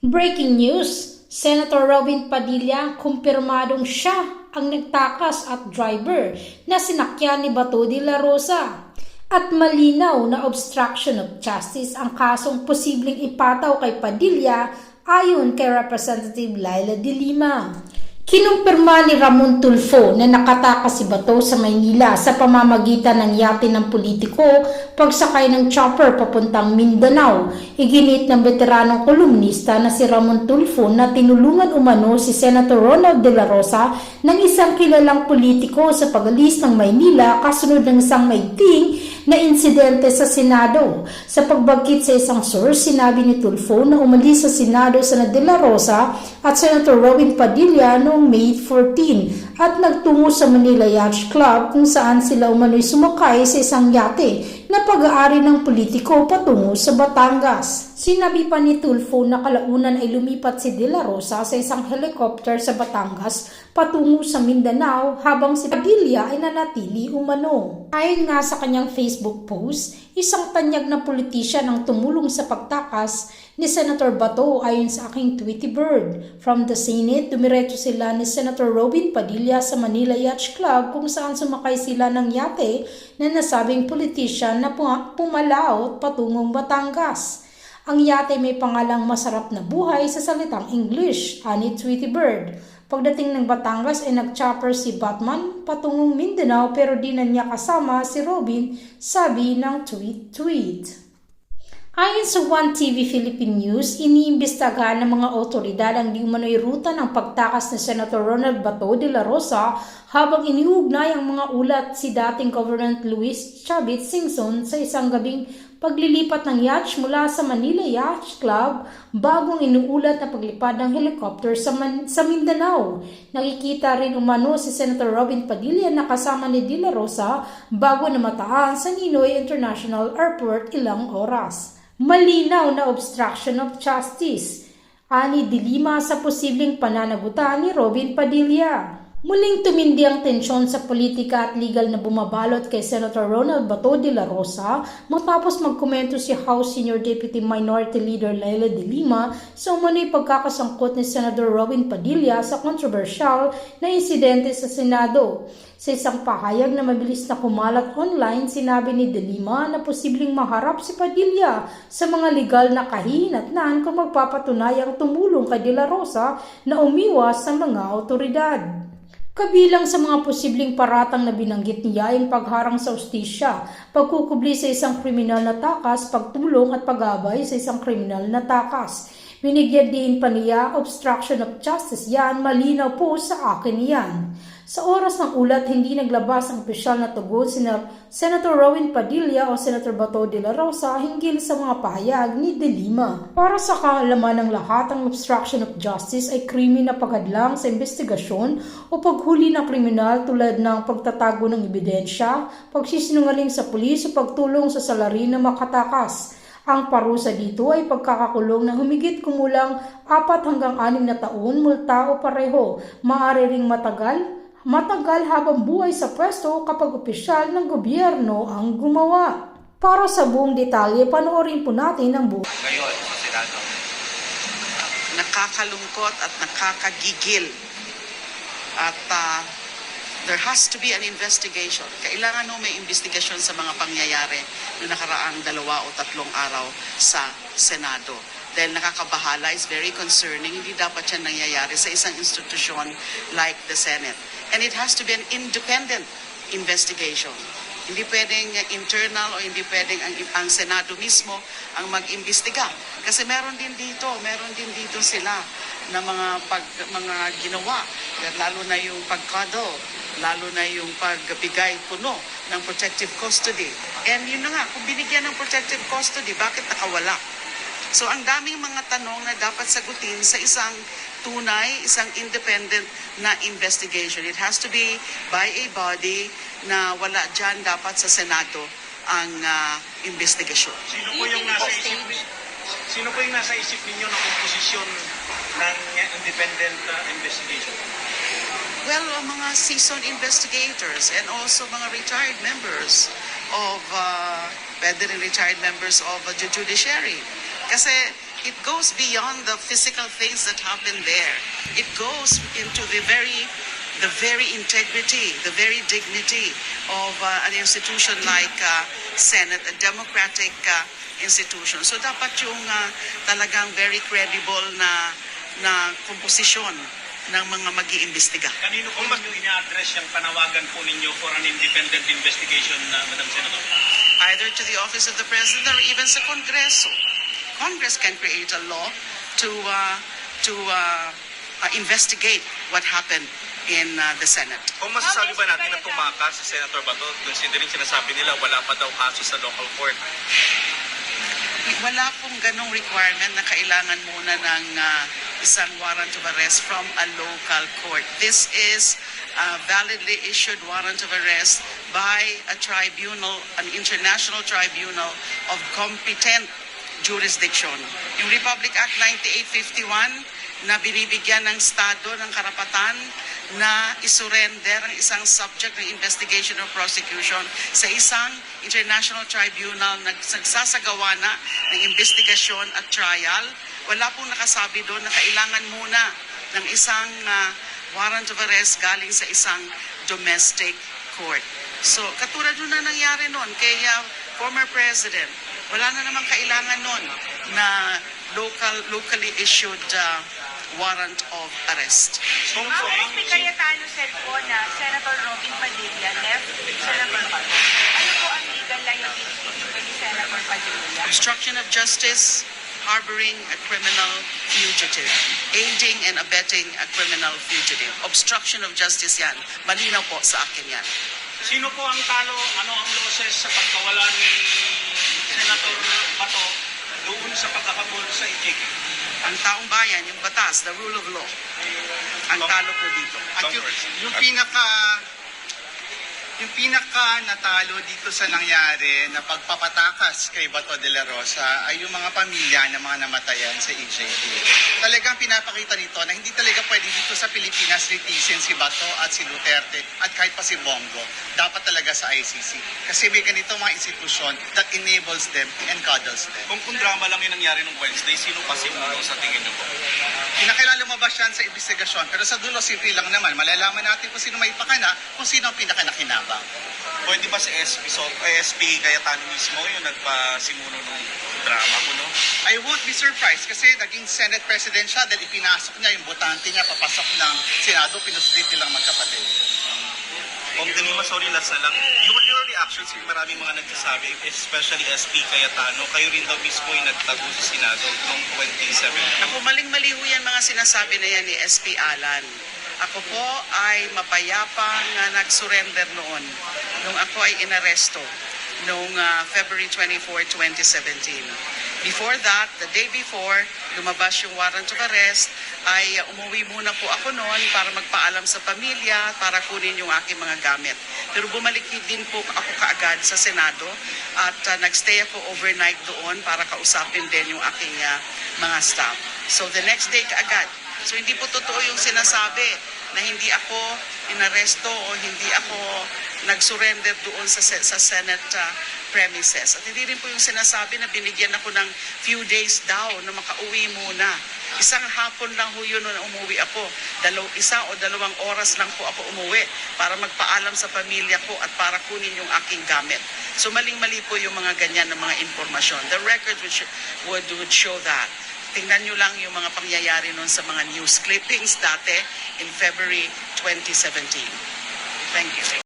Breaking news, Senator Robin Padilla kumpirmadong siya ang nagtakas at driver na sinakyan ni Bato de la Rosa. At malinaw na obstruction of justice ang kasong posibleng ipataw kay Padilla ayon kay Representative Laila de Lima. Kinumpirma ni Ramon Tulfo na nakatakas si Bato sa Maynila sa pamamagitan ng yate ng politiko pagsakay ng chopper papuntang Mindanao. Iginit ng veteranong kolumnista na si Ramon Tulfo na tinulungan umano si Senator Ronald de la Rosa ng isang kilalang politiko sa pag-alis ng Maynila kasunod ng isang maigting na insidente sa Senado. Sa pagbagkit sa isang source, sinabi ni Tulfo na umalis sa Senado Senator de la Rosa at Senator Robin Padilla noong May 14 at nagtungo sa Manila Yacht Club kung saan sila umano'y sumakay sa isang yate na pag-aari ng politiko patungo sa Batangas. Sinabi pa ni Tulfo na kalaunan ay lumipat si De La Rosa sa isang helicopter sa Batangas patungo sa Mindanao habang si Padilla ay nanatili umano. Ayon nga sa kanyang Facebook post, isang tanyag na politisyan ang tumulong sa pagtakas ni Senator Bato ayon sa aking Tweety Bird. From the Senate, dumiretso sila ni Senator Robin Padilla sa Manila Yacht Club kung saan sumakay sila ng yate na nasabing politisyan na pumalaot patungong Batangas. Ang yate may pangalang Masarap na Buhay sa salitang English, ani Tweety Bird. Pagdating ng Batangas ay nag-chopper si Batman patungong Mindanao pero di na niya kasama si Robin, sabi ng tweet. Ayon sa One TV Philippine News, iniimbestigahan ng mga otoridad ang di umano'y ruta ng pagtakas ni Senator Ronald Bato de la Rosa habang iniugnay ang mga ulat si dating Governor Luis Chavit Singson sa isang gabing paglilipat ng yacht mula sa Manila Yacht Club bagong inuulat na paglipad ng helicopter sa Mindanao. Nakikita rin umano si Senator Robin Padilla na kasama ni De La Rosa bago namataan sa Ninoy International Airport ilang oras. Malinaw na obstruction of justice, ani de Lima sa posibleng pananagutan ni Robin Padilla. Muling tumindi ang tensyon sa politika at legal na bumabalot kay Senator Ronald Bato de la Rosa matapos magkomento si House Senior Deputy Minority Leader Laila de Lima sa umano'y pagkakasangkot ni Senator Robin Padilla sa kontrobersyal na insidente sa Senado. Sa isang pahayag na mabilis na kumalat online, sinabi ni de Lima na posibleng maharap si Padilla sa mga legal na kahihinatnan kung magpapatunayang tumulong kay de la Rosa na umiwas sa mga otoridad. Kabilang sa mga posibleng paratang na binanggit niya ay pagharang sa ustisya, pagkukubli sa isang kriminal na takas, pagtulong at pag-abay sa isang kriminal na takas. Binigyan din pa niya obstruction of justice yan, malinaw po sa akin yan. Sa oras ng ulat, hindi naglabas ang opisyal na tugon si Senator Robin Padilla o Senator Bato de la Rosa hinggil sa mga pahayag ni de Lima. Para sa kaalaman ng lahat, ang obstruction of justice ay krimen na paghadlang sa investigasyon o paghuli ng kriminal tulad ng pagtatago ng ebidensya, pagsisinungaling sa pulis o pagtulong sa salarin na makatakas. Ang parusa dito ay pagkakakulong na humigit kumulang 4 hanggang 6 na taon, multa o pareho. Maaari ring matagal habang buhay sa pwesto kapag opisyal ng gobyerno ang gumawa. Para sa buong detalye, panoorin po natin ang buong. Ngayon sa Senado. Nakakalungkot at nakakagigil. At there has to be an investigation. Kailangan may investigasyon sa mga pangyayari na nakaraang 2 o 3 araw sa Senado. Dahil nakakabahala, is very concerning. Hindi dapat yan nangyayari sa isang institusyon like the Senate. And it has to be an independent investigation. Hindi pwedeng internal o hindi pwedeng ang Senado mismo ang mag-imbestiga. Kasi meron din dito sila na mga ginawa, lalo na yung pag-cuddle, lalo na yung pagbigay puno ng protective custody. And yun na nga, kung binigyan ng protective custody, bakit nakawala? So ang daming mga tanong na dapat sagutin sa isang isang independent na investigation. It has to be by a body na wala dyan dapat sa Senado ang investigasyon. Sino po yung nasa isip ninyo na komposisyon ng independent investigation? Well, mga seasoned investigators and also mga retired members of, pwede rin retired members of the judiciary. Kasi it goes beyond the physical things that happen there. It goes into the very integrity, the very dignity of an institution like Senate, a democratic institution. So dapat yung talagang very credible na komposisyon ng mga mag-iimbestiga. Kanino po ninyo ina-address yung panawagan po ninyo for an independent investigation, Madam Senator? Either to the office of the President or even sa Kongreso. Congress can create a law to investigate what happened in the Senate. Kung masasabi ba natin na tumakas si Senator Bato, considering sinasabi nila wala pa daw kaso sa local court? Wala pong ganong requirement na kailangan muna ng isang warrant of arrest from a local court. This is a validly issued warrant of arrest by a tribunal, an international tribunal of competent jurisdiction. Yung Republic Act 9851 na binibigyan ng Estado ng karapatan na isurrender ang isang subject ng investigation or prosecution sa isang international tribunal na nagsasagawa na ng investigasyon at trial. Wala pong nakasabi doon na kailangan muna ng isang warrant of arrest galing sa isang domestic court. So, katulad nun na nangyari noon kay former president, wala na namang kailangan noon na locally issued warrant of arrest. Ang SP Cayetano said po na Senator Robin Padilla left Senator Bato. Ano po ang legal liability ni Senator Padilla? Obstruction of justice, harboring a criminal fugitive, aiding and abetting a criminal fugitive. Obstruction of justice yan. Malinaw po sa akin yan. Sino po ang talo, ano ang losses sa pagkawala ni Senator Bato doon sa pagkakabol sa Ichiki? Ang taong bayan, yung batas, the rule of law, ang talo po dito. At yung pinaka natalo dito sa nangyari na pagpapatakas kay Bato de la Rosa ay yung mga pamilya ng mga namatayan sa EJK. Talagang pinapakita nito na hindi talaga pwede dito sa Pilipinas litisin si Bato at si Duterte at kahit pa si Bongo. Dapat talaga sa ICC. Kasi may ganito mga institusyon that enables them and cuddles them. Kung drama lang yung nangyari nung Wednesday, sino pa simuno sa tingin niyo po? Pinakailan lumabas yan sa investigasyon pero sa dulo simple lang naman. Malalaman natin kung sino may pakana, kung sino ang pinakanakinabang. Pwede ba si SP Cayetano mismo yung nagpasimuno ng drama ko, no? I won't be surprised kasi naging Senate President siya dahil ipinasok niya yung botante niya papasok ng Senado, pinuslit nilang magkapatid. Kung Denima, sorry, last na lang. Your reactions, yung maraming mga nagsasabi, especially SP Cayetano, kayo rin daw mismo yung nagtago sa Senado noong 2017. Ako, maling-mali ho yan mga sinasabi na yan ni SP Alan. Ako po ay mapayapang nag-surrender noon nung ako ay inaresto noong February 24, 2017. Before that, the day before, lumabas yung warrant of arrest, ay umuwi muna po ako noon para magpaalam sa pamilya, para kunin yung aking mga gamit. Pero bumalik din po ako kaagad sa Senado at nagstay ako overnight doon para kausapin din yung aking mga staff. So the next day kaagad. So hindi po totoo yung sinasabi na hindi ako inaresto o hindi ako nag-surrender doon sa Senate premises. At hindi rin po yung sinasabi na binigyan ako ng few days daw na makauwi muna. Isang hapon lang ho yun na umuwi ako. Isa o dalawang oras lang po ako umuwi para magpaalam sa pamilya ko at para kunin yung aking gamit. So maling-mali po yung mga ganyan na mga informasyon. The record would show that. Tingnan nyo lang yung mga pangyayari noon sa mga news clippings dati in February 2017. Thank you.